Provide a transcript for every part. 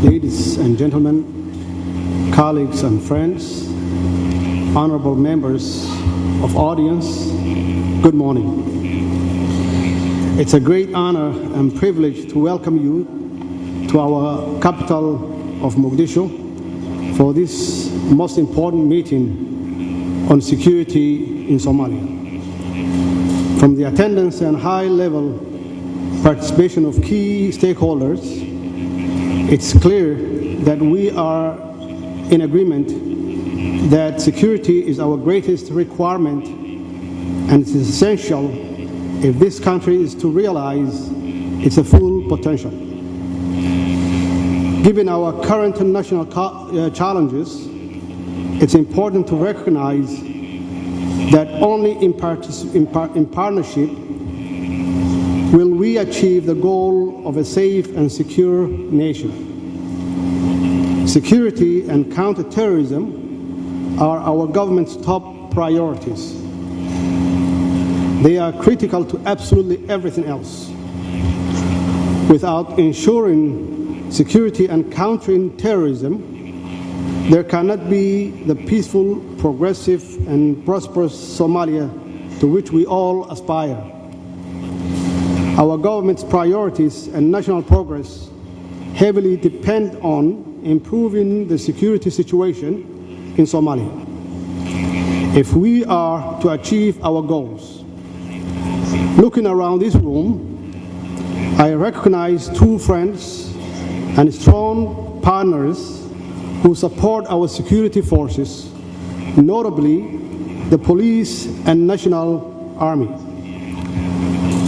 Ladies and gentlemen, colleagues and friends, honorable members of audience, good morning. It's a great honor and privilege to welcome you to our capital of Mogadishu for this most important meeting on security in Somalia. From the attendance and high-level participation of key stakeholders, it's clear that we are in agreement that security is our greatest requirement and it is essential if this country is to realize its full potential. Given our current national challenges, it's important to recognize that only in partnership will we achieve the goal of a safe and secure nation. Security and counterterrorism are our government's top priorities. They are critical to absolutely everything else. Without ensuring security and countering terrorism, there cannot be the peaceful, progressive, and prosperous Somalia to which we all aspire. Our government's priorities and national progress heavily depend on improving the security situation in Somalia. If we are to achieve our goals, looking around this room, I recognize two friends and strong partners who support our security forces, notably the police and National Army.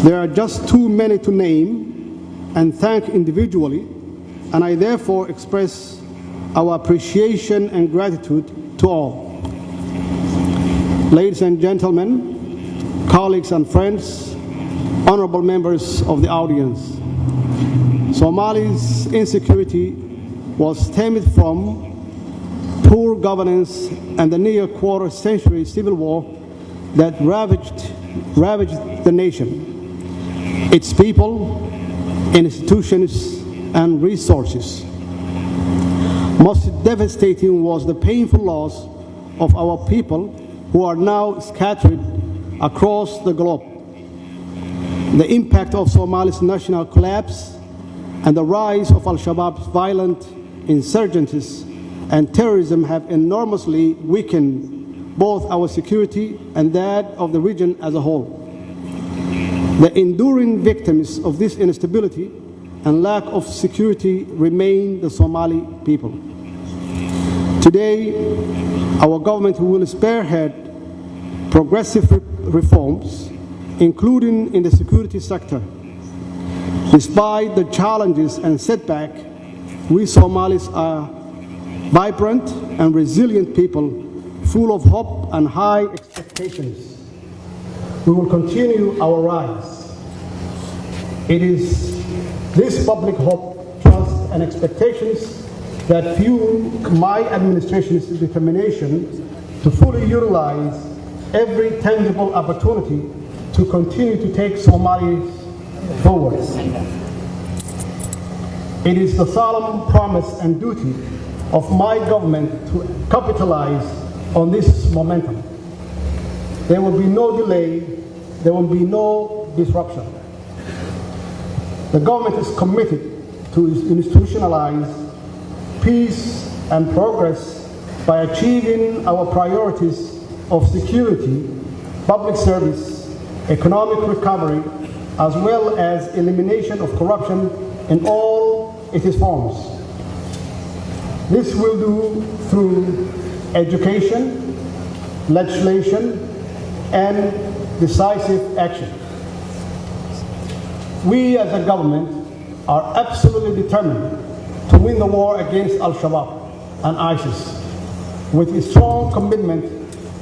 There are just too many to name and thank individually, and I therefore express our appreciation and gratitude to all. Ladies and gentlemen, colleagues and friends, honorable members of the audience, Somalia's insecurity was stemmed from poor governance and the near quarter-century civil war that ravaged the nation, its people, institutions, and resources. Most devastating was the painful loss of our people who are now scattered across the globe. The impact of Somalia's national collapse and the rise of Al-Shabaab's violent insurgencies and terrorism have enormously weakened both our security and that of the region as a whole. The enduring victims of this instability and lack of security remain the Somali people. Today, our government will spearhead progressive reforms, including in the security sector. Despite the challenges and setbacks, we Somalis are vibrant and resilient people, full of hope and high expectations. We will continue our rise. It is this public hope, trust, and expectations that fuel my administration's determination to fully utilize every tangible opportunity to continue to take Somalia forward. It is the solemn promise and duty of my government to capitalize on this momentum. There will be no delay, there will be no disruption. The government is committed to institutionalize peace and progress by achieving our priorities of security, public service, economic recovery, as well as elimination of corruption in all its forms. This will do through education, legislation, and decisive action. We as a government are absolutely determined to win the war against Al-Shabaab and ISIS with a strong commitment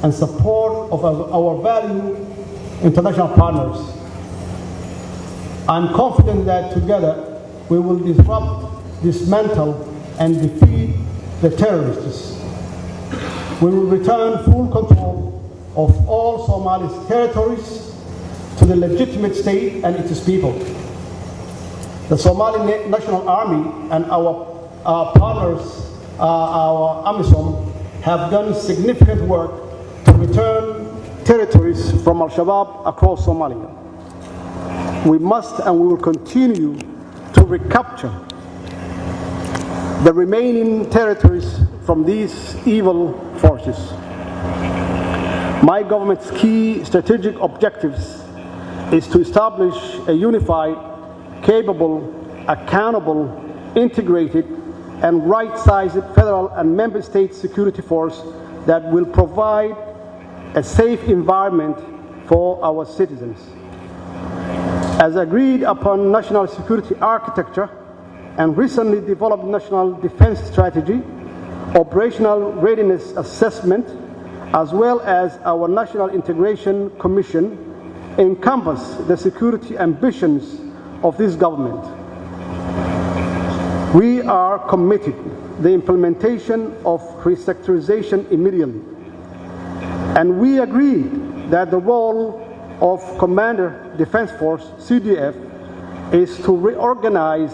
and support of our valued international partners. I'm confident that together we will disrupt, dismantle, and defeat the terrorists. We will return full control of all Somali's territories to the legitimate state and its people. The Somali National Army and our our partners, our AMISOM, have done significant work to return territories from Al-Shabaab across Somalia. We must and we will continue to recapture the remaining territories from these evil forces. My government's key strategic objectives is to establish a unified, capable, accountable, integrated, and right-sized federal and member state security force that will provide a safe environment for our citizens. As agreed upon national security architecture and recently developed national defense strategy, operational readiness assessment, as well as our National Integration Commission, encompass the security ambitions of this government. We are committed to the implementation of resectorization immediately, and we agree that the role of Commander Defense Force, CDF, is to reorganize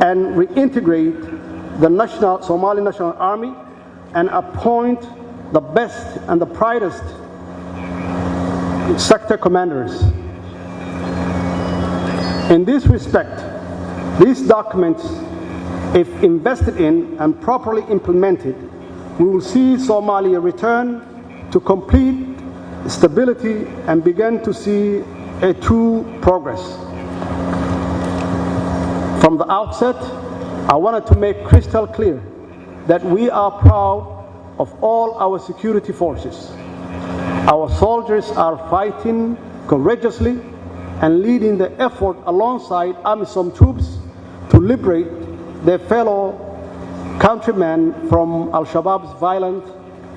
and reintegrate the Somali National Army and appoint the best and the brightest sector commanders. In this respect, these documents, if invested in and properly implemented, we will see Somalia return to complete stability and begin to see a true progress. From the outset, I wanted to make crystal clear that we are proud of all our security forces. Our soldiers are fighting courageously and leading the effort alongside AMISOM troops to liberate their fellow countrymen from Al-Shabaab's violence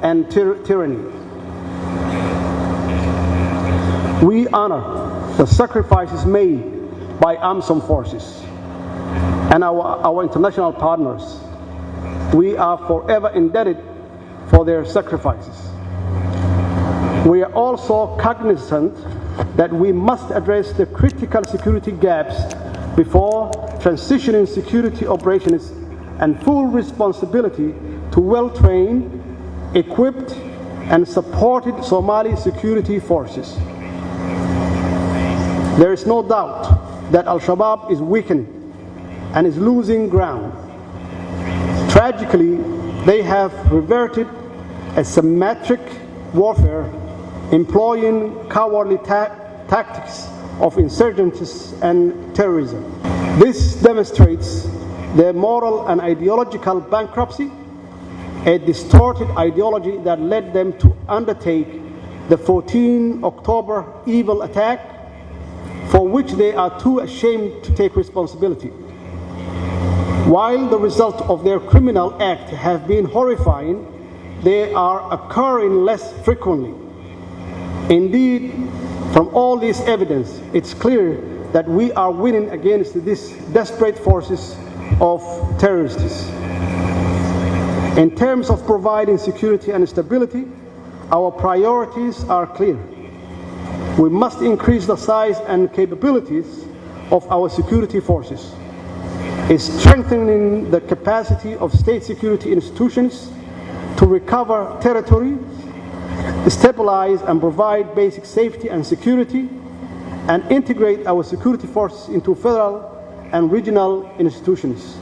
and tyranny. We honor the sacrifices made by AMISOM forces and our international partners. We are forever indebted for their sacrifices. We are also cognizant that we must address the critical security gaps before transitioning security operations and full responsibility to well-trained, equipped, and supported Somali security forces. There is no doubt that Al-Shabaab is weakening and is losing ground. Tragically, they have reverted a symmetric warfare employing cowardly tactics of insurgents and terrorism. This demonstrates their moral and ideological bankruptcy, a distorted ideology that led them to undertake the 14 October evil attack, for which they are too ashamed to take responsibility. While the results of their criminal act have been horrifying, they are occurring less frequently. Indeed, from all this evidence, it's clear that we are winning against these desperate forces of terrorists. In terms of providing security and stability, our priorities are clear. We must increase the size and capabilities of our security forces, strengthening the capacity of state security institutions to recover territory, stabilize and provide basic safety and security, and integrate our security forces into federal and regional institutions.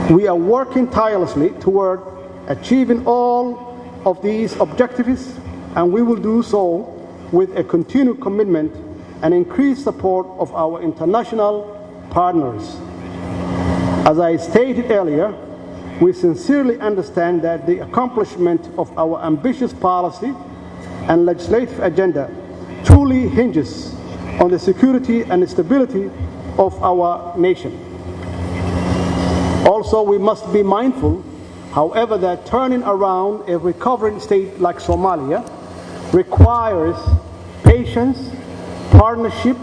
We are working tirelessly toward achieving all of these objectives, and we will do so with a continued commitment and increased support of our international partners. As I stated earlier, we sincerely understand that the accomplishment of our ambitious policy and legislative agenda truly hinges on the security and stability of our nation. Also, we must be mindful, however, that turning around a recovering state like Somalia requires patience, partnership,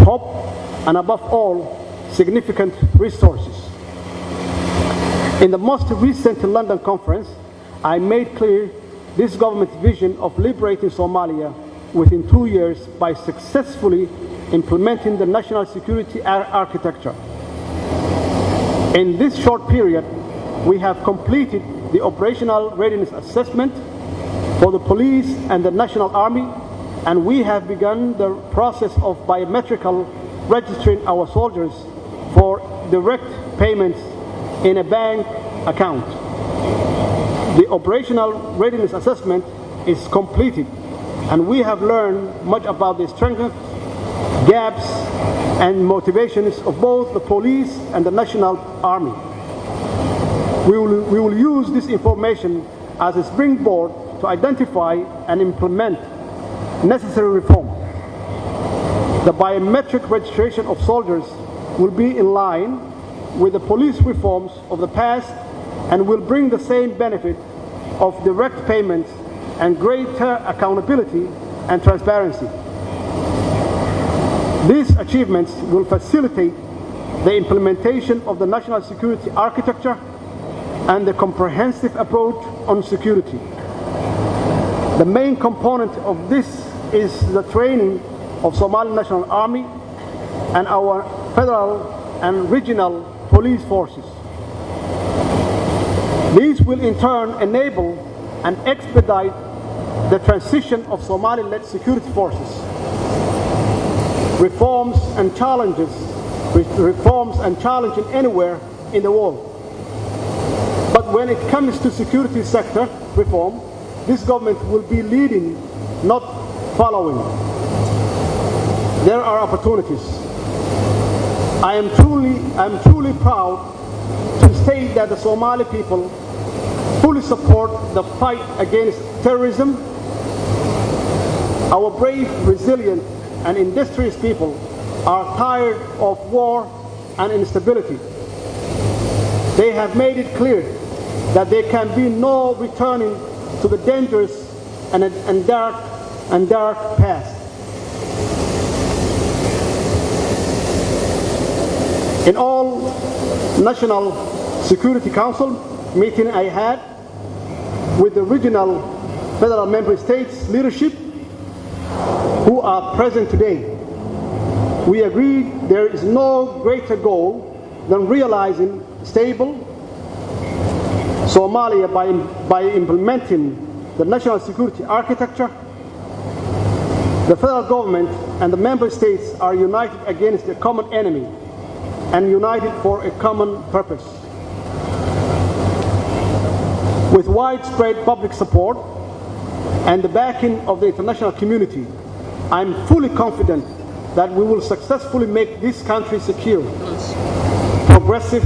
hope, and above all, significant resources. In the most recent London conference, I made clear this government's vision of liberating Somalia within 2 years by successfully implementing the national security architecture. In this short period, we have completed the operational readiness assessment for the police and the National Army, and we have begun the process of biometrical registering our soldiers for direct payments in a bank account. The operational readiness assessment is completed, and we have learned much about the strengths, gaps, and motivations of both the police and the National Army. We will use this information as a springboard to identify and implement necessary reform. The biometric registration of soldiers will be in line with the police reforms of the past and will bring the same benefit of direct payments and greater accountability and transparency. These achievements will facilitate the implementation of the national security architecture and the comprehensive approach on security. The main component of this is the training of Somali National Army and our federal and regional police forces. These will in turn enable and expedite the transition of Somali-led security forces. Reforms and challenges anywhere in the world. But when it comes to security sector reform, this government will be leading, not following. There are opportunities. I am truly proud to state that the Somali people fully support the fight against terrorism. Our brave, resilient, and industrious people are tired of war and instability. They have made it clear that there can be no returning to the dangerous and dark past. In all National Security Council meeting I had with the regional federal member states leadership who are present today, we agreed there is no greater goal than realizing stable Somalia by implementing the national security architecture. The federal government and the member states are united against a common enemy and united for a common purpose. With widespread public support and the backing of the international community, I'm fully confident that we will successfully make this country secure, progressive,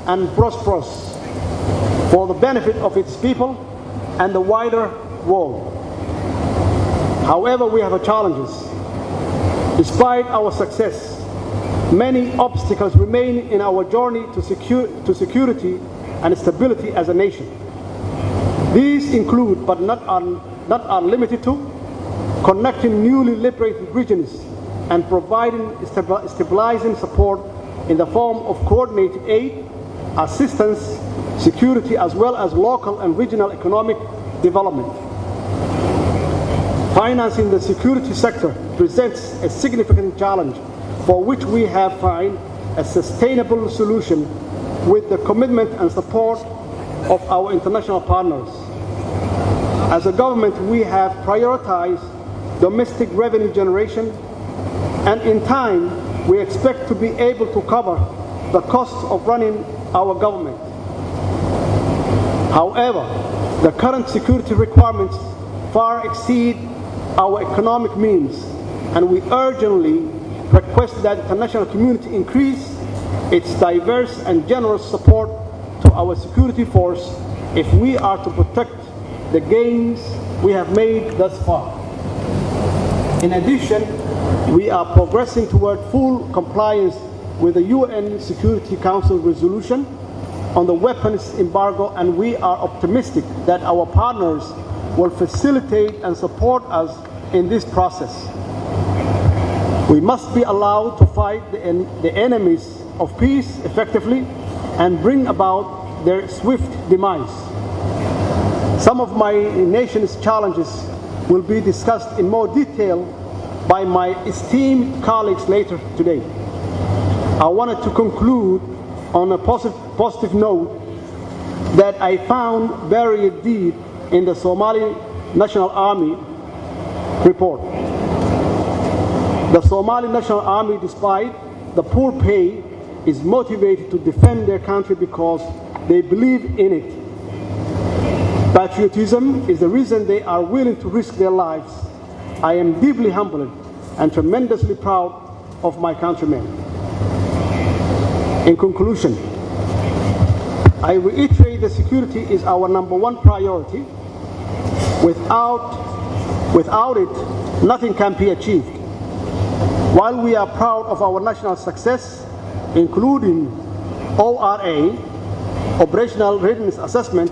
and prosperous for the benefit of its people and the wider world. However, we have challenges. Despite our success, many obstacles remain in our journey to security and stability as a nation. These include, but not are limited to, connecting newly liberated regions and providing stabilizing support in the form of coordinated aid, assistance, security, as well as local and regional economic development. Financing the security sector presents a significant challenge for which we have found a sustainable solution with the commitment and support of our international partners. As a government, we have prioritized domestic revenue generation, and in time, we expect to be able to cover the costs of running our government. However, the current security requirements far exceed our economic means, and we urgently request that the international community increase its diverse and generous support to our security force if we are to protect the gains we have made thus far. In addition, we are progressing toward full compliance with the UN Security Council resolution on the weapons embargo, and we are optimistic that our partners will facilitate and support us in this process. We must be allowed to fight the enemies of peace effectively and bring about their swift demise. Some of my nation's challenges will be discussed in more detail by my esteemed colleagues later today. I wanted to conclude on a positive note that I found buried deep in the Somali National Army report. The Somali National Army, despite the poor pay, is motivated to defend their country because they believe in it. Patriotism is the reason they are willing to risk their lives. I am deeply humbled and tremendously proud of my countrymen. In conclusion, I reiterate that security is our #1 priority. Without it, nothing can be achieved. While we are proud of our national success, including ORA, Operational Readiness Assessment,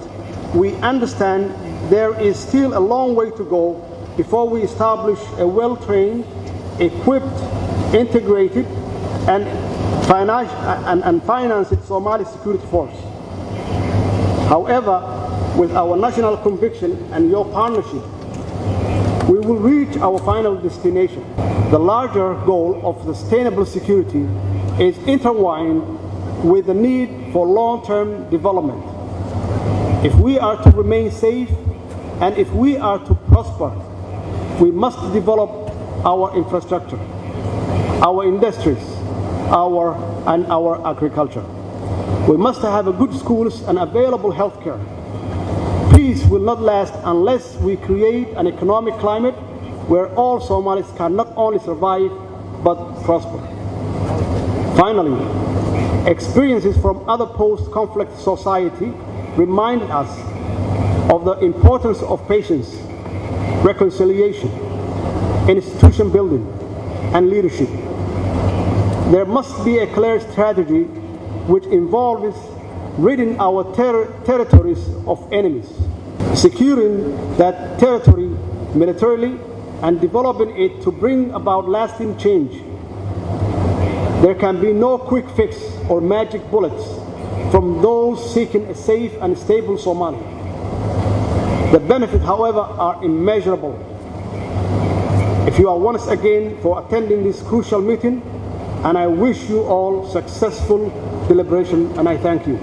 we understand there is still a long way to go before we establish a well-trained, equipped, integrated, and financed Somali security force. However, with our national conviction and your partnership, we will reach our final destination. The larger goal of sustainable security is intertwined with the need for long-term development. If we are to remain safe and if we are to prosper, we must develop our infrastructure, our industries, our agriculture. We must have good schools and available health care. Peace will not last unless we create an economic climate where all Somalis can not only survive but prosper. Finally, experiences from other post-conflict society remind us of the importance of patience, reconciliation, institution building, and leadership. There must be a clear strategy which involves ridding our territories of enemies, securing that territory militarily, and developing it to bring about lasting change. There can be no quick fix or magic bullets from those seeking a safe and stable Somalia. The benefits, however, are immeasurable. If you are once again for attending this crucial meeting, and I wish you all successful deliberation, and I thank you.